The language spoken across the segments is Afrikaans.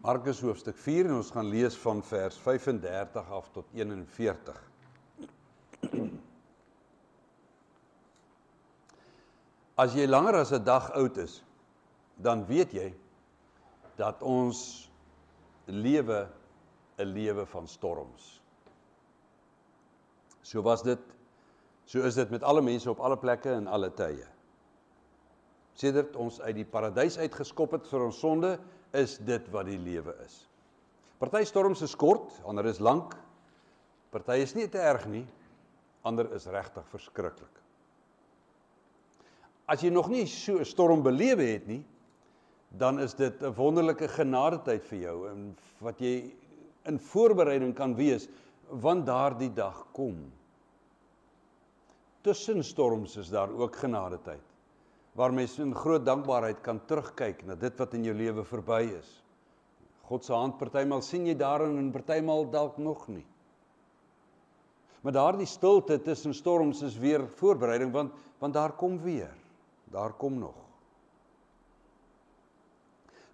Markus hoofstuk 4 en ons gaan lees van vers 35 af tot 41. As jy langer as 'n dag oud is, dan weet jy dat ons lewe 'n lewe van storms. So is dit met alle mense op alle plekke en alle tye. Sedert ons uit die paradys uitgeskop het vir ons sonde, is dit wat die lewe is. Party storms is kort, ander is lank. Party is nie te erg nie, ander is regtig verskriklik. As jy nog nie so 'n storm belewe het nie, dan is dit 'n wonderlike genadetyd vir jou en wat jy in voorbereiding kan wees, want daardie dag kom. Tussen storms is daar ook genadetyd, waar mens in groot dankbaarheid kan terugkyk na dit wat in jou lewe verby is. God se hand partymal sien jy daarin en partymal dalk nog nie. Maar daardie stilte tussen storms is weer voorbereiding, want daar kom weer. Daar kom nog.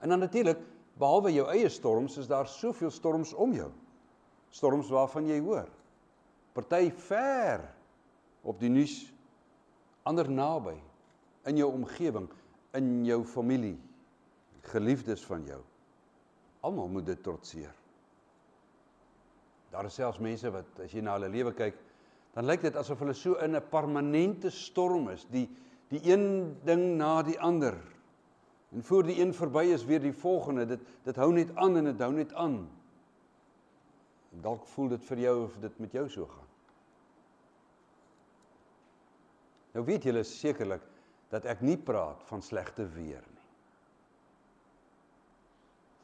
En dan natuurlik, behalwe jou eie storms, is daar soveel storms om jou. Storms waarvan jy hoor. Party ver op die nuus, ander naby, in jou omgewing, in jou familie, geliefdes van jou. Almal moet dit trotseer. Daar is selfs mense wat, as jy na hulle lewe kyk, dan lyk dit asof hulle so in 'n permanente storm is, die een ding na die ander. En voor die een verby is weer die volgende, dit hou net aan en dit hou net aan. Dalk voel dit vir jou of dit met jou so gaan. Nou weet julle sekerlik dat ek nie praat van slegte weer nie.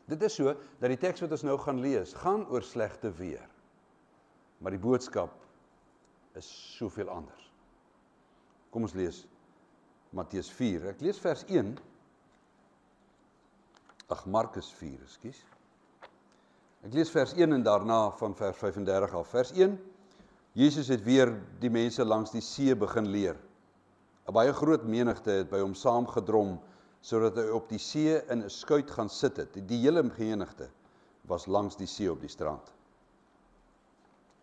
Dit is so, dat die teks wat ons nou gaan lees, gaan oor slegte weer. Maar die boodskap is soveel anders. Kom ons lees Matteus 4. Ek lees vers 1. Markus 4, ekskuus. Ek lees vers 1 en daarna van vers 35 af. Vers 1. Jesus het weer die mense langs die see begin leer. 'n Baie groot menigte het by hom saamgedrom, sodat hy op die see in 'n skuit gaan sit het. Die hele menigte was langs die see op die strand.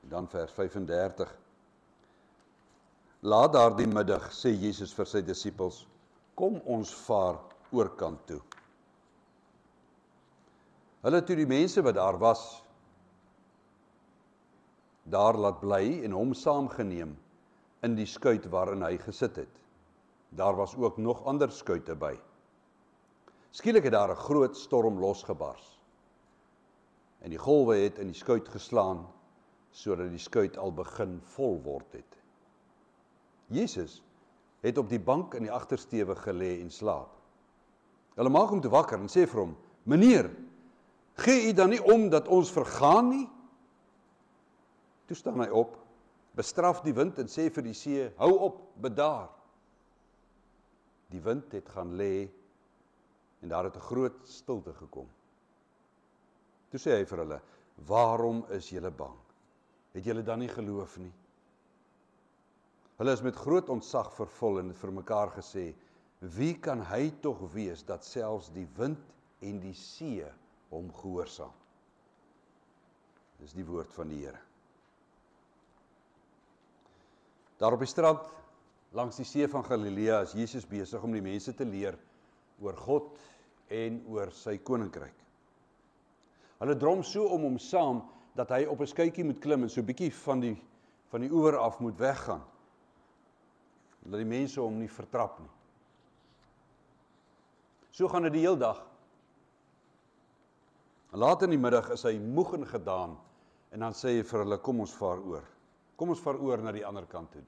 En dan vers 35. Laat daardie middag, sê Jesus vir sy disippels, kom ons vaar oorkant toe. Hulle het toe die mense wat daar was, daar laat bly en hom saamgeneem in die skuit waarin hy gesit het. Daar was ook nog ander skuite by. Skielik het daar 'n groot storm losgebars. En die golwe het in die skuit geslaan, sodat die skuit al begin vol word het. Jesus het op die bank in die agtersteewe gelê en slaap. Hulle maak hom toe wakker en sê vir hom, Meneer, gee u dan nie om dat ons vergaan nie? Toe staan hy op, bestraf die wind en sê vir die see, hou op, bedaar. Die wind het gaan lê en daar het 'n groot stilte gekom. Toe sê hy vir hulle, waarom is julle bang? Het julle dan nie geloof nie? Hulle is met groot ontzag vervul en het vir mekaar gesê, wie kan hy tog wees dat selfs die wind en die see hom gehoorsaam? Dis die woord van die Here. Daar op die strand, langs die see van Galilea, is Jesus besig om die mense te leer oor God en oor sy koninkryk. Hulle drom so om hom saam, dat hy op 'n skuitjie moet klim en so 'n bietjie van die oewer af moet weggaan. Dat die mense hom nie vertrap nie. So gaan dit die hele dag. Laat in die middag is hy moeg en gedaan, en dan sê hy vir hulle, kom ons vaar oor. Kom ons vaar oor na die ander kant toe.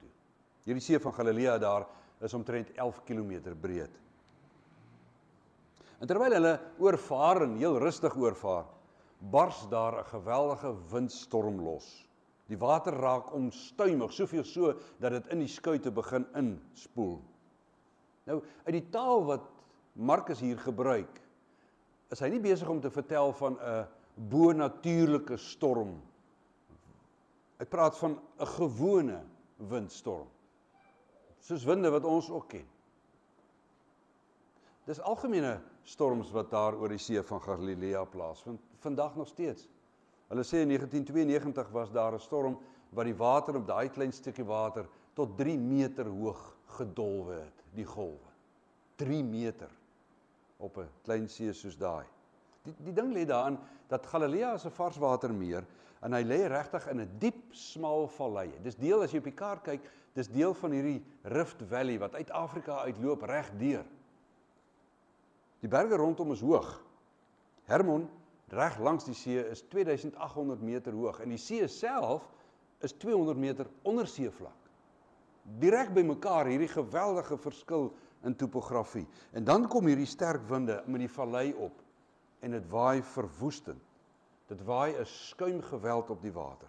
Hierdie see van Galilea daar is omtrent 11 kilometer breed. En terwyl hulle oorvaar en heel rustig oorvaar, bars daar 'n geweldige windstorm los. Die water raak onstuimig, soveel so dat dit in die skuite begin inspoel. Nou, uit die taal wat Markus hier gebruik, is hy nie besig om te vertel van 'n bonatuurlike storm. Hy praat van 'n gewone windstorm, soos winde wat ons ook ken. Dis algemene storms wat daar oor die see van Galilea plaasvind, vandag nog steeds. Hulle sê in 1992 was daar 'n storm wat die water op daai klein stukkie water tot 3 meter hoog gedolwe het, die golwe. 3 meter op 'n klein see soos daai. Die ding lê daarin dat Galilea is 'n varswatermeer en hy lê regtig in 'n diep, smal vallei. Dis deel, as jy op die kaart kyk, dis deel van hierdie Rift Valley wat uit Afrika uitloop reg deur. Die berge rondom is hoog. Hermon, reg langs die see, is 2800 meter hoog en die see self is 200 meter onder seevlak. Direk by mekaar, hierdie geweldige verskil in topografie. En dan kom hierdie sterk winde met die vallei op en dit waai verwoestend. Dit waai 'n skuimgeweld op die water.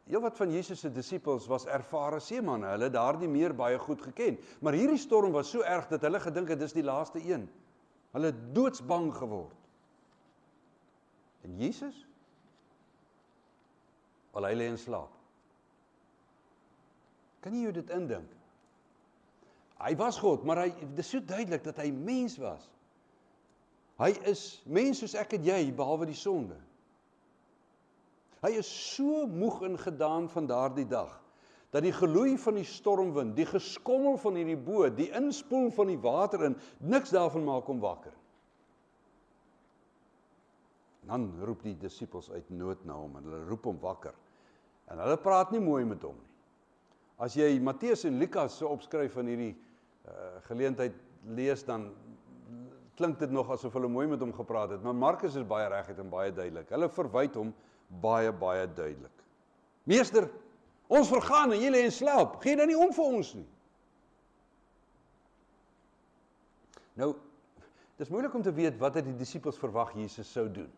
Heelwat van Jesus se disippels was ervare seemanne, hulle het daardie meer baie goed geken. Maar hierdie storm was so erg dat hulle gedink het dis die laaste een. Hulle het doodsbang geword. En Jesus? Wel, hy lê in slaap. Kan jy jou dit indink? Hy was God, maar dis so duidelik dat hy mens was. Hy is mens soos ek en jy, behalwe die sonde. Hy is so moeg en gedaan van daardie dag, dat die geloei van die stormwind, die geskommel van hierdie boot, die inspoel van die water in, niks daarvan maak hom wakker. Dan roep die disippels uit nood na hom, en hulle roep hom wakker. En hulle praat nie mooi met hom nie. As jy Matteus en Lukas se opskryf van hierdie geleentheid lees, dan klink dit nog asof hulle mooi met hom gepraat het, maar Markus is baie reguit en baie duidelik. Hulle verwyd hom baie duidelik. Meester, ons vergaan en jy lê in slaap, gee dan nie om vir ons nie. Nou, dis moeilik om te weet wat het die disippels verwag Jesus sou doen.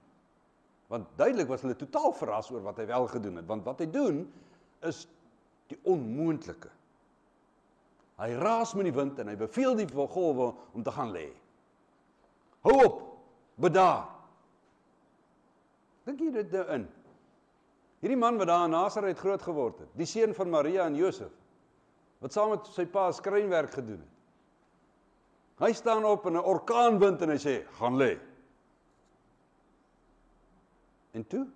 Want duidelik was hulle totaal verras oor wat hy wel gedoen het, want wat hy doen is die onmoontlike. Hy raas met die wind en hy beveel die golwe om te gaan lê. Hou op, bedaar. Dink jy dit in? Hierdie man wat daar in Nasaret groot geword het, die seun van Maria en Josef, wat saam met sy pa skrynwerk gedoen het. Hy staan op in 'n orkaanwind en hy sê, gaan lê. En toe,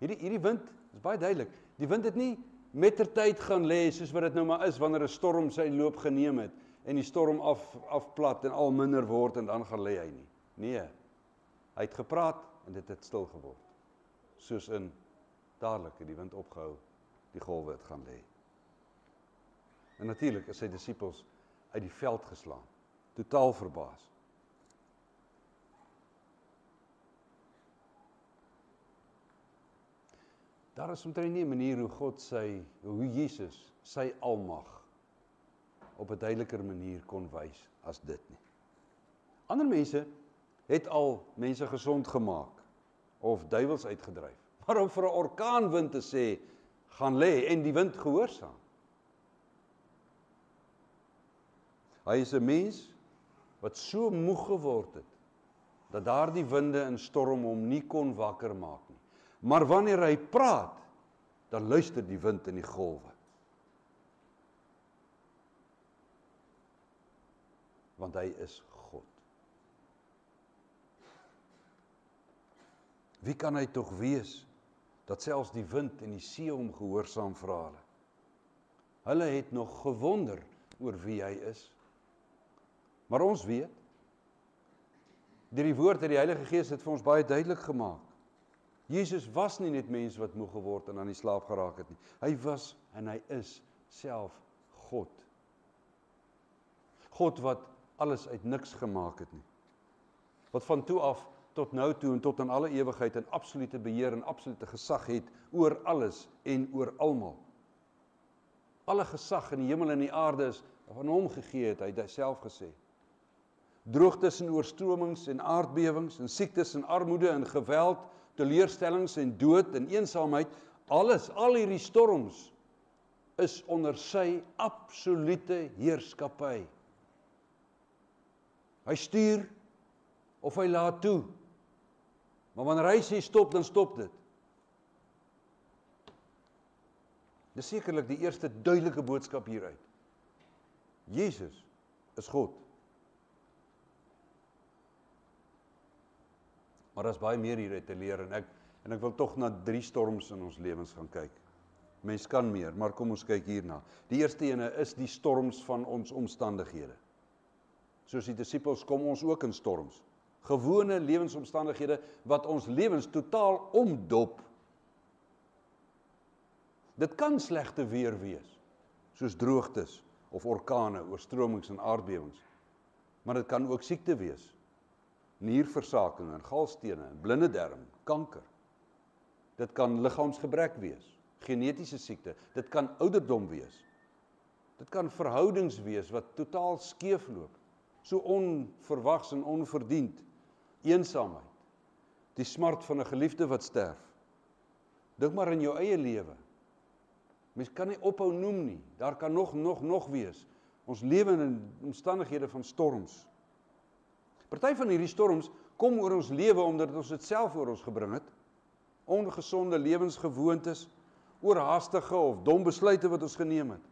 hierdie wind, is baie duidelik, die wind het nie mettertyd gaan lê, soos wat dit nou maar is, wanneer 'n storm sy loop geneem het, en die storm afplat en al minder word, en dan gaan lê hy nie. Nee, hy het gepraat, en dit het stil geword. Soos in, dadelik het die wind opgehou, die golwe het gaan lê. En natuurlik is sy disippels uit die veld geslaan, totaal verbaas. Daar is omtrent nie 'n manier hoe Jesus sy almag op 'n duideliker manier kon wys as dit nie. Ander mense het al mense gesond gemaak of duiwels uitgedryf. Maar om vir 'n orkaanwind te sê, gaan lê en die wind gehoorsaam. Hy is 'n mens wat so moeg geword het, dat daardie winde en storm hom nie kon wakker maak nie. Maar wanneer hy praat, dan luister die wind en die golwe. Want hy is God. Wie kan hy tog wees, dat selfs die wind en die see hom gehoorsaam vra hulle? Hulle het nog gewonder oor wie hy is. Maar ons weet, deur die woord uit die Heilige Gees het vir ons baie duidelik gemaak. Jesus was nie net mens wat moeg geword en aan die slaap geraak het nie. Hy was en hy is self God. God wat alles uit niks gemaak het nie. Wat van toe af tot nou toe en tot in alle ewigheid in absolute beheer en absolute gesag het oor alles en oor almal. Alle gesag in die hemel en die aarde is van hom gegee het, hy het self gesê. Droogtes en oorstromings en aardbewings en siektes en armoede en geweld, teleurstellings en dood en eensaamheid, al hierdie storms is onder sy absolute heerskappy. Hy stuur of hy laat toe. Maar wanneer hy sê stop, dan stop dit. Dis sekerlik die eerste duidelike boodskap hieruit. Jesus is God. Maar daar is baie meer hier uit te leer en ek wil tog na 3 storms in ons lewens gaan kyk. Mens kan meer, maar kom ons kyk hierna. Die eerste ene is die storms van ons omstandighede. Soos die disippels kom ons ook in storms. Gewone lewensomstandighede wat ons lewens totaal omdop. Dit kan slegte weer wees, soos droogtes of orkane, oorstromings en aardbewings. Maar dit kan ook siekte wees. Nierversaking en galstene, blinde darm, kanker. Dit kan liggaamsgebrek wees, genetiese siekte. Dit kan ouderdom wees. Dit kan verhoudings wees wat totaal skeefloop, so onverwags en onverdiend. Eensaamheid, die smart van 'n geliefde wat sterf. Dink maar in jou eie lewe. Mens kan nie ophou noem nie. Daar kan nog wees. Ons lewe in omstandighede van storms. Party van hierdie storms kom oor ons lewe omdat ons dit self oor ons gebring het. Ongesonde lewensgewoontes, oorhaastige of dom besluite wat ons geneem het.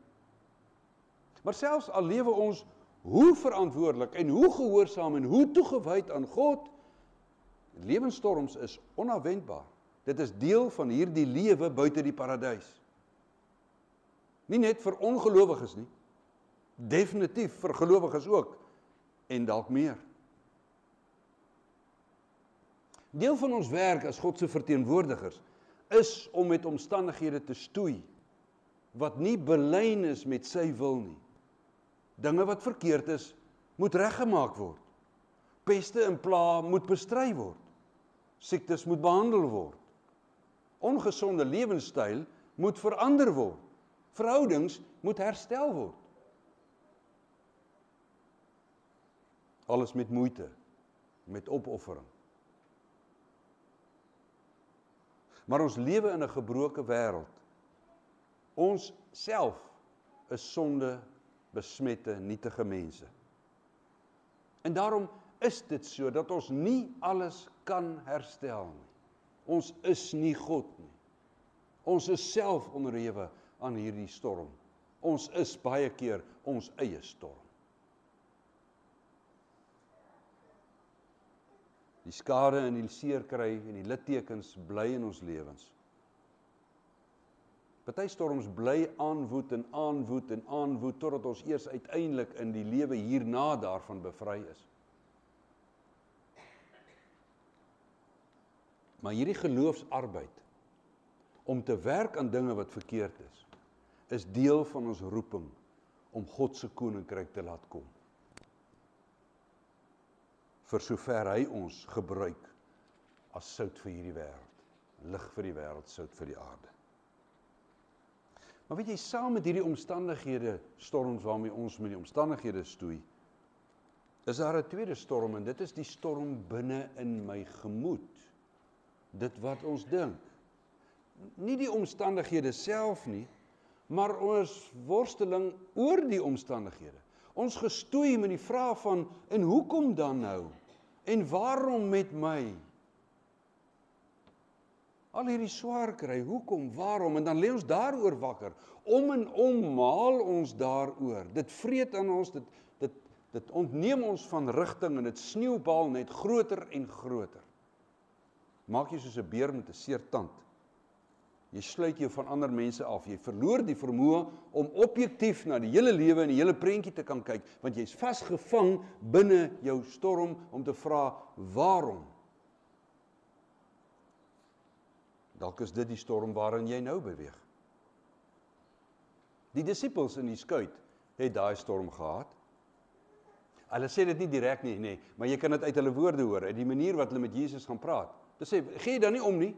Maar selfs al lewe ons hoe verantwoordelik en hoe gehoorsaam en hoe toegewyd aan God, lewensstorms is onafwendbaar. Dit is deel van hierdie lewe buite die paradys. Nie net vir ongelowiges nie, definitief vir gelowiges ook, en dalk meer. Deel van ons werk as God se verteenwoordigers is om met omstandighede te stoei, wat nie belyn is met sy wil nie. Dinge wat verkeerd is, moet reggemaak word. Peste en pla moet bestry word. Siektes moet behandel word. Ongesonde lewenstyl moet verander word. Verhoudings moet herstel word. Alles met moeite, met opoffering. Maar ons lewe in 'n gebroke wêreld. Ons self is sonde, besmette, nietige mense. En daarom is dit so dat ons nie alles kan herstel nie. Ons is nie God nie. Ons is self onderhewe aan hierdie storm. Ons is baie keer ons eie storm. Die skade en die seerkry en die littekens bly in ons lewens. Party storms bly aanwoed en aanwoed en aanwoed totdat ons eers uiteindelik in die lewe hierna daarvan bevry is. Maar hierdie geloofsarbeid om te werk aan dinge wat verkeerd is deel van ons roeping om God se koninkryk te laat kom. Vir sover hy ons gebruik as sout vir hierdie wêreld, lig vir die wêreld, sout vir die aarde. Maar weet jy, saam met hierdie omstandighede, storms waarmee ons met die omstandighede stoei, is daar 'n tweede storm en dit is die storm binne in my gemoed. Dit wat ons dink. Nie die omstandighede self nie, maar ons worsteling oor die omstandighede. Ons gestoei met die vraag van, en hoekom dan nou? En waarom met my? Al hierdie swaar kry, hoekom, waarom? En dan lê ons daaroor wakker. Om en om maal ons daaroor. Dit vreet aan ons, dit ontneem ons van rigting en dit sneeubal net groter en groter. Maak jy soos 'n beer met 'n seer tand. Jy sluit jou van ander mense af. Jy verloor die vermoë om objektief na die hele lewe en die hele prentjie te kan kyk, want jy's vasgevang binne jou storm om te vra, waarom? Dalk is dit die storm waarin jy nou beweeg. Die disippels in die skuit het daai storm gehad. Hulle sê dit nie direk nie, maar jy kan dit uit hulle woorde hoor, uit die manier wat hulle met Jesus gaan praat. Hulle sê, gee jy dan nie om nie?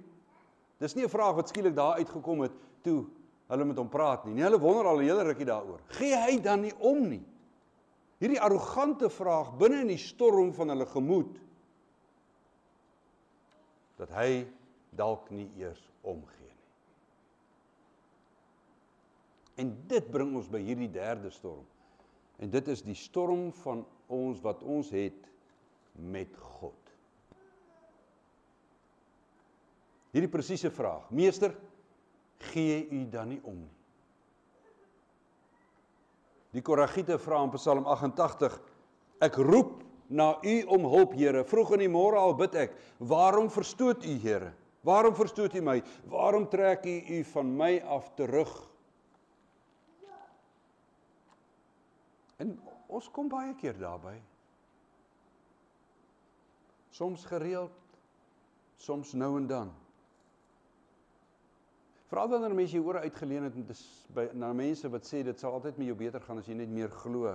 Dis nie 'n vraag wat skielik daar uitgekom het toe hulle met hom praat nie. Nee, hulle wonder al 'n hele rukkie daaroor. Gee hy dan nie om nie? Hierdie arrogante vraag binne in die storm van hulle gemoed, dat hy dalk nie eers omgee nie. En dit bring ons by hierdie derde storm. En dit is die storm van ons wat ons het met God. Hierdie presiese vraag, meester, gee u dan nie om nie? Die Koragiete vra in Psalm 88, ek roep na U om hulp, Here. Vroeg in die môre al bid ek, waarom verstoot U, Here? Waarom verstoot U my? Waarom trek U van my af terug? En ons kom baie keer daarby. Soms gereeld, soms nou en dan. Veral wanneer mense jou ore uitgeleen het na mense wat sê, dit sal altyd met jou beter gaan as jy net meer glo.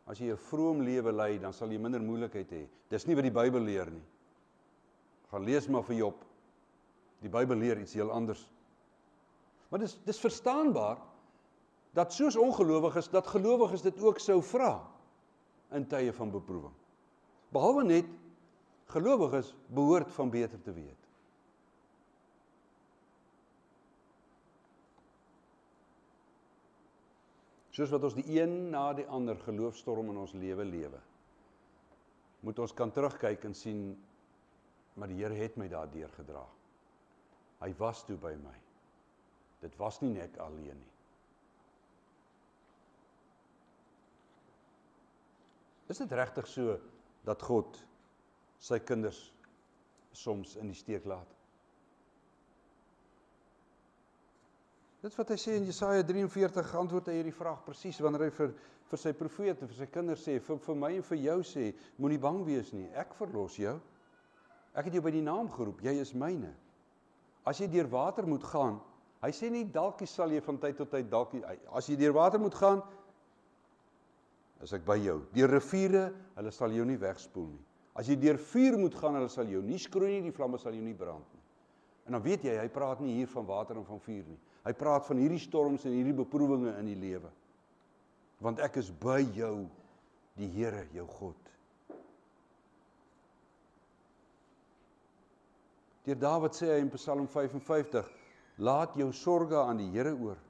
As jy 'n vroom lewe lei, dan sal jy minder moeilikheid hê. Dis nie wat die Bybel leer nie. Gaan lees maar vir Job. Die Bybel leer iets heel anders. Maar dis verstaanbaar, dat soos ongelowiges, dat gelowiges dit ook sou vra, in tye van beproewing. Behalwe net, gelowiges behoort van beter te weet. Soos wat ons die een na die ander geloofstorm in ons lewe, moet ons kan terugkyk en sien, maar die Here het my daardeur gedra. Hy was toe by my. Dit was nie net alleen nie. Is dit regtig so, dat God sy kinders soms in die steek laat? Dit wat hy sê in Jesaja 43, antwoord hy hierdie vraag presies, wanneer hy vir sy profete, vir sy kinders sê, vir my en vir jou sê, moenie bang wees nie, ek verlos jou. Ek het jou by die naam geroep, jy is myne. As jy deur water moet gaan, hy sê nie, dalkie sal jy van tyd tot tyd, as jy deur water moet gaan, is ek by jou. Deur riviere, hulle sal jou nie wegspoel nie. As jy deur vuur moet gaan, hulle sal jou nie skroei nie, die vlamme sal jou nie brand nie. En dan weet jy, hy praat nie hier van water en van vuur nie. Hy praat van hierdie storms en hierdie beproewinge in die lewe. Want ek is by jou, die Here, jou God. Deur Dawid sê hy in Psalm 55, laat jou sorge aan die Here oor.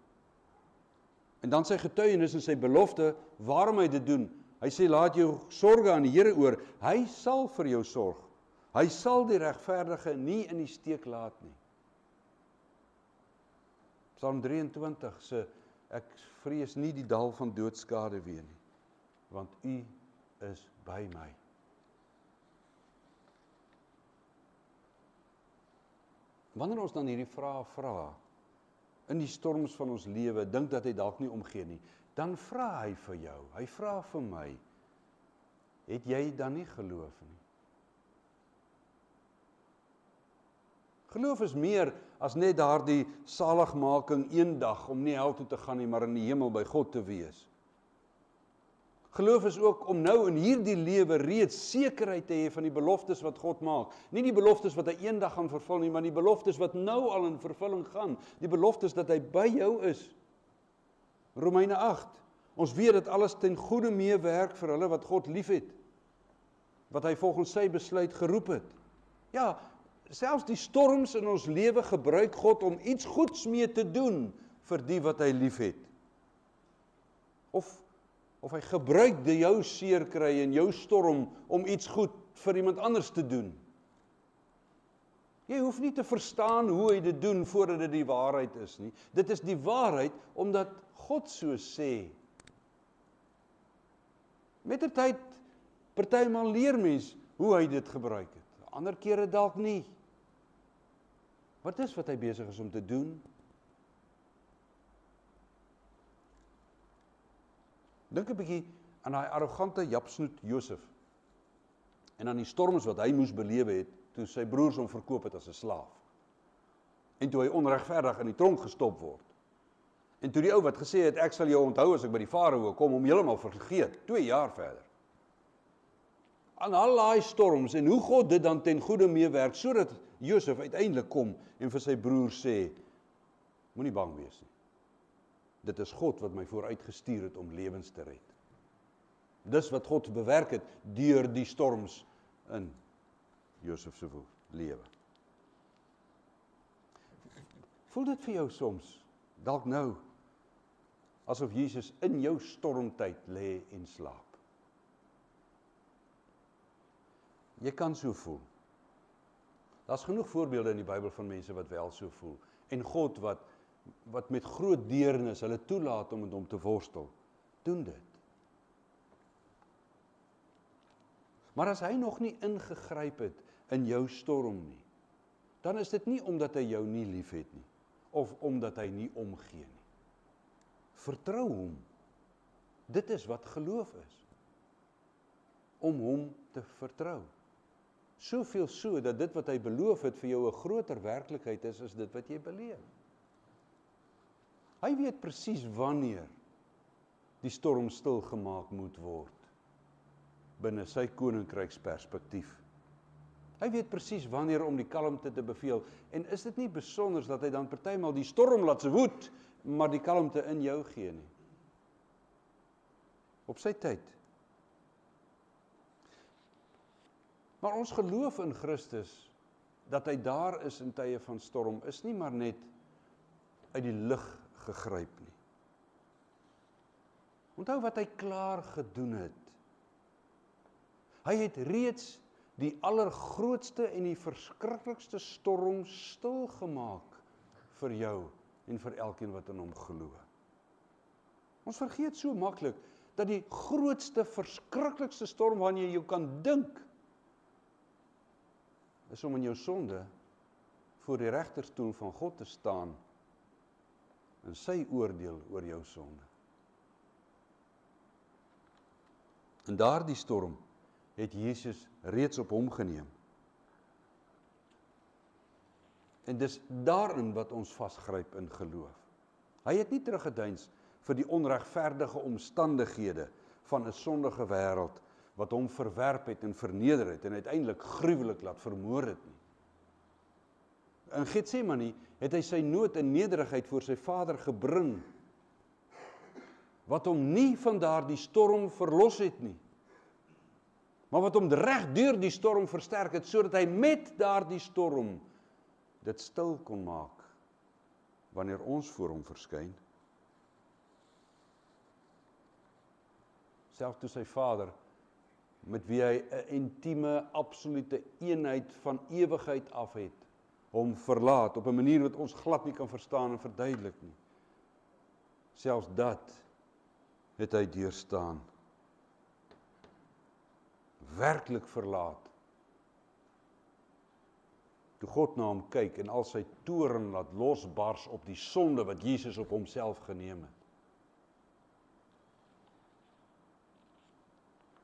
En dan sy getuienis en sy belofte, waarom hy dit doen. Hy sê, laat jou sorge aan die Here oor, hy sal vir jou sorg. Hy sal die regverdige nie in die steek laat nie. Psalm 23 sê, ek vrees nie die dal van doodskade weer nie, want U is by my. Wanneer ons dan hierdie vrae vra, in die storms van ons lewe, dink dat hy dalk nie omgee nie, dan vra hy vir jou, hy vra vir my, het jy dan nie geloof nie? Geloof is meer as net daardie saligmaking eendag om nie hel toe te gaan nie, maar in die hemel by God te wees. Geloof is ook om nou in hierdie lewe reeds sekerheid te hê van die beloftes wat God maak. Nie die beloftes wat hy eendag gaan vervul nie, maar die beloftes wat nou al in vervulling gaan. Die beloftes dat hy by jou is. Romeine 8. Ons weet dat alles ten goeie meewerk vir hulle wat God liefhet. Wat hy volgens sy besluit geroep het. Ja, selfs die storms in ons lewe gebruik God om iets goeds mee te doen vir die wat hy liefhet. Of hy gebruik die jou seer kry en jou storm om iets goed vir iemand anders te doen. Jy hoef nie te verstaan hoe hy dit doen voordat dit die waarheid is nie. Dit is die waarheid omdat God so sê. Mettertyd, partymal leer mens hoe hy dit gebruik het. Ander kere dalk nie. Wat is wat hy besig is om te doen? Dink 'n bietjie aan daai arrogante japsnoet Josef en aan die storms wat hy moes belewe het toe sy broers hom verkoop het as 'n slaaf. En toe hy onregverdig in die tronk gestop word. En toe die ou wat gesê het ek sal jou onthou as ek by die farao kom, hom heeltemal vergeet, 2 jaar verder. Aan al daai storms en hoe God dit dan ten goeie meewerk sodat Josef uiteindelik kom en vir sy broers sê, moenie bang wees nie. Dit is God wat my vooruitgestuur het om lewens te red. Dis wat God bewerk het deur die storms in Josef se lewe. Voel dit vir jou soms, dalk nou, asof Jesus in jou stormtyd lê en slaap? Jy kan so voel. Daar's genoeg voorbeelde in die Bybel van mense wat wel so voel. En God wat met groot deernis hulle toelaat om met hom te worstel, doen dit. Maar as hy nog nie ingegryp het in jou storm nie, dan is dit nie omdat hy jou nie liefhet nie, of omdat hy nie omgee nie. Vertrou hom. Dit is wat geloof is. Om hom te vertrou. Soveel so, dat dit wat hy beloof het vir jou 'n groter werklikheid is, as dit wat jy beleef. Hy weet presies wanneer die storm stilgemaak moet word, binne sy koninkryksperspektief. Hy weet presies wanneer om die kalmte te beveel, en is dit nie besonders dat hy dan partymal die storm laat se woed, maar die kalmte in jou gee nie. Op sy tyd. Maar ons geloof in Christus, dat hy daar is in tye van storm, is nie maar net uit die lug gegryp nie. Onthou wat hy klaar gedoen het. Hy het reeds die allergrootste en die verskriklikste storm stilgemaak vir jou en vir elkeen wat in hom glo. Ons vergeet so maklik dat die grootste, verskriklikste storm waarna jy jou kan dink, is om in jou sonde voor die regterstoel van God te staan en sy oordeel oor jou sonde. En daardie storm het Jesus reeds op hom geneem. En dis daarin wat ons vasgryp in geloof. Hy het nie teruggedeins vir die onregverdige omstandighede van 'n sondige wêreld wat hom verwerp het en verneder het en uiteindelik gruwelik laat vermoor het nie. In Getsemane het hy sy nood en nederigheid voor sy Vader gebring, wat hom nie van daardie storm verlos het nie, maar wat hom reg deur die storm versterk het, sodat hy met daardie storm dit stil kon maak, wanneer ons voor hom verskyn. Selfs toe sy Vader, met wie hy 'n intieme, absolute eenheid van ewigheid af het, hom verlaat, op 'n manier wat ons glad nie kan verstaan en verduidelik nie. Selfs dat het hy deurstaan. Werklik verlaat. Toe God na hom kyk en al sy toorn laat losbars op die sonde wat Jesus op homself geneem het.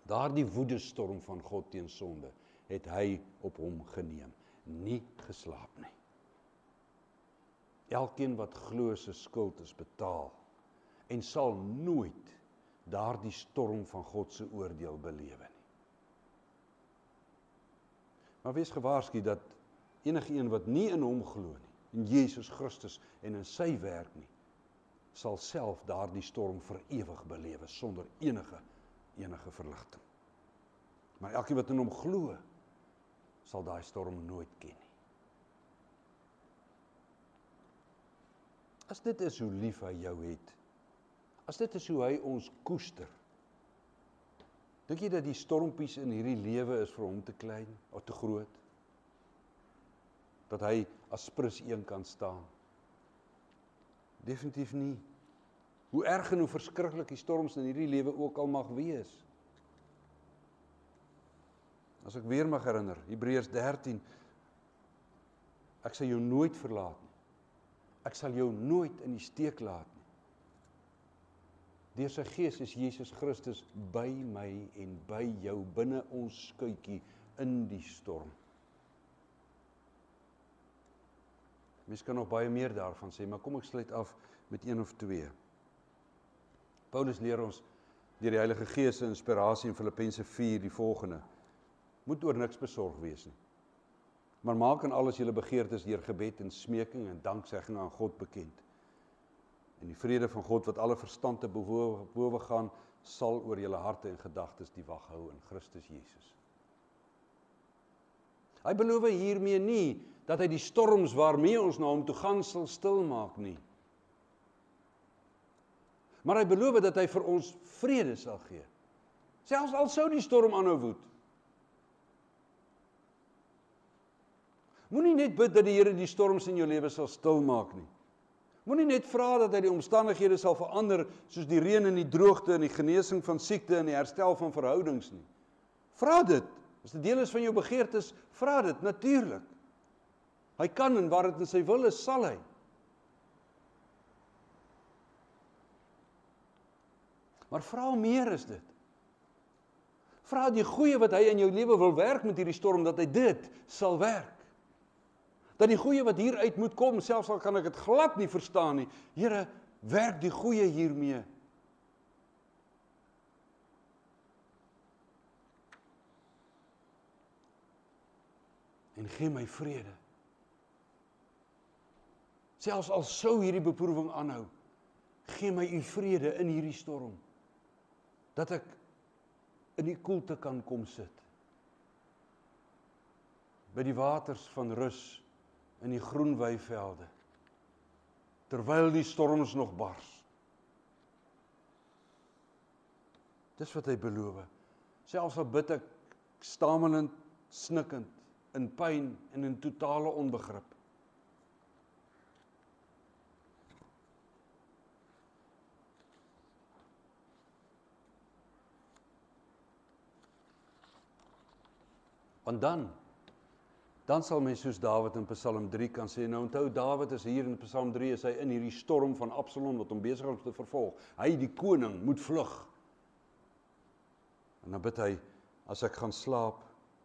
Daardie woedestorm van God teen sonde het hy op hom geneem, nie geslaap nie. Elkeen wat glo se skuld is betaal en sal nooit daardie storm van God se oordeel belewe nie. Maar wees gewaarsku dat enige een wat nie in hom glo nie, in Jesus Christus en in sy werk nie, sal self daardie storm vir ewig belewe sonder enige verligting. Maar elkeen wat in hom glo, sal daai storm nooit ken nie. As dit is hoe lief hy jou het, as dit is hoe hy ons koester, dink jy dat die stormpies in hierdie lewe is vir hom te klein of te groot? Dat hy as prins een kan staan? Definitief nie. Hoe erg en hoe verskriklik die storms in hierdie lewe ook al mag wees. As ek weer mag herinner, Hebreërs 13, ek sal jou nooit verlaat nie. Ek sal jou nooit in die steek laat nie. Deur sy Gees is Jesus Christus by my en by jou, binne ons skuitjie in die storm. Mens kan nog baie meer daarvan sê, maar kom ek sluit af met 1 of 2. Paulus leer ons deur die Heilige Gees se inspirasie in Filippense 4 die volgende: moet oor niks besorg wees nie, maar maak in alles julle begeertes deur gebed en smeking en danksegging aan God bekend. En die vrede van God wat alle verstand te bowe gaan, sal oor julle harte en gedagtes die wag hou in Christus Jesus. Hy beloof hiermee nie dat hy die storms waarmee ons na hom toe gaan sal stilmaak nie. Maar hy beloof dat hy vir ons vrede sal gee. Selfs al sou die storm aanhou woed. Moenie net bid dat die Here die storms in jou lewe sal stilmaak nie. Moenie net vra dat hy die omstandighede sal verander, soos die reën en die droogte en die genesing van siekte en die herstel van verhoudings nie. Vra dit, As dit deel is van jou begeertes, vra dit, natuurlik. Hy kan en waar dit in sy wil is, sal hy. Maar vra meer is dit. Vra die goeie wat hy in jou lewe wil werk met hierdie storm, dat hy dit sal werk. Dat die goeie wat hieruit moet kom, selfs al kan ek dit glad nie verstaan nie, Here, werk die goeie hiermee. En gee my vrede. Selfs al sou hierdie beproewing aanhou, gee my u vrede in hierdie storm, dat ek in die koelte kan kom sit, by die waters van rus, in die groen weivelde, terwyl die storms nog bars. Dis wat hy beloof. Selfs al bid ek stamelend, snikkend, in pyn en in totale onbegrip. Want dan sal mens soos Dawid in Psalm 3 kan sê, nou onthou, Dawid is hier in Psalm 3, is hy in hierdie storm van Absalom, wat hom besig is om te vervolg. Hy, die koning, moet vlug. En dan bid hy, as ek gaan slaap,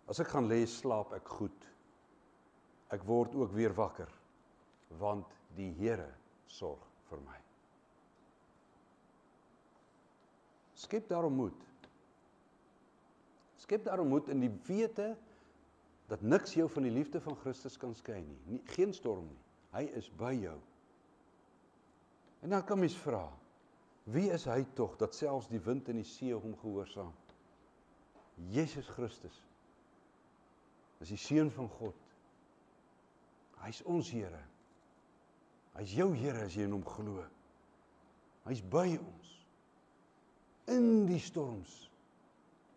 as ek gaan lê, slaap ek goed. Ek word ook weer wakker, want die Here sorg vir my. Skep daarom moed. Skep daarom moed in die wete dat niks jou van die liefde van Christus kan skei nie. Geen storm nie. Hy is by jou. En dan kan mens vra, wie is hy tog dat selfs die wind en die see hom gehoorsaam? Jesus Christus is die Seun van God. Hy is ons Here. Hy is jou Here as jy in hom glo. Hy is by ons. In die storms.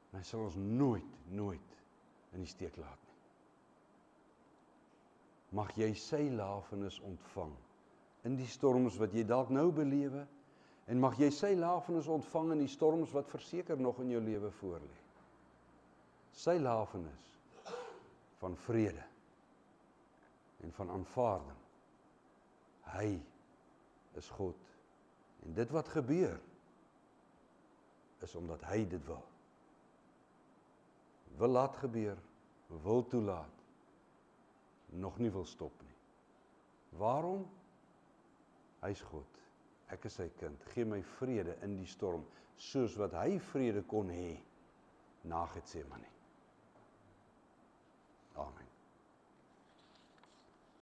En hy sal ons nooit in die steek laat nie. Mag jy sy lafenis ontvang in die storms wat jy dalk nou belewe, en mag jy sy lafenis ontvang in die storms wat verseker nog in jou lewe voorlê. Sy lafenis van vrede en van aanvaarding. Hy is God. En dit wat gebeur, is omdat hy dit wil. Wil laat gebeur, wil toelaat, nog nie wil stop nie. Waarom? Hy is God. Ek is sy kind. Gee my vrede in die storm, soos wat hy vrede kon hê na Getsemane.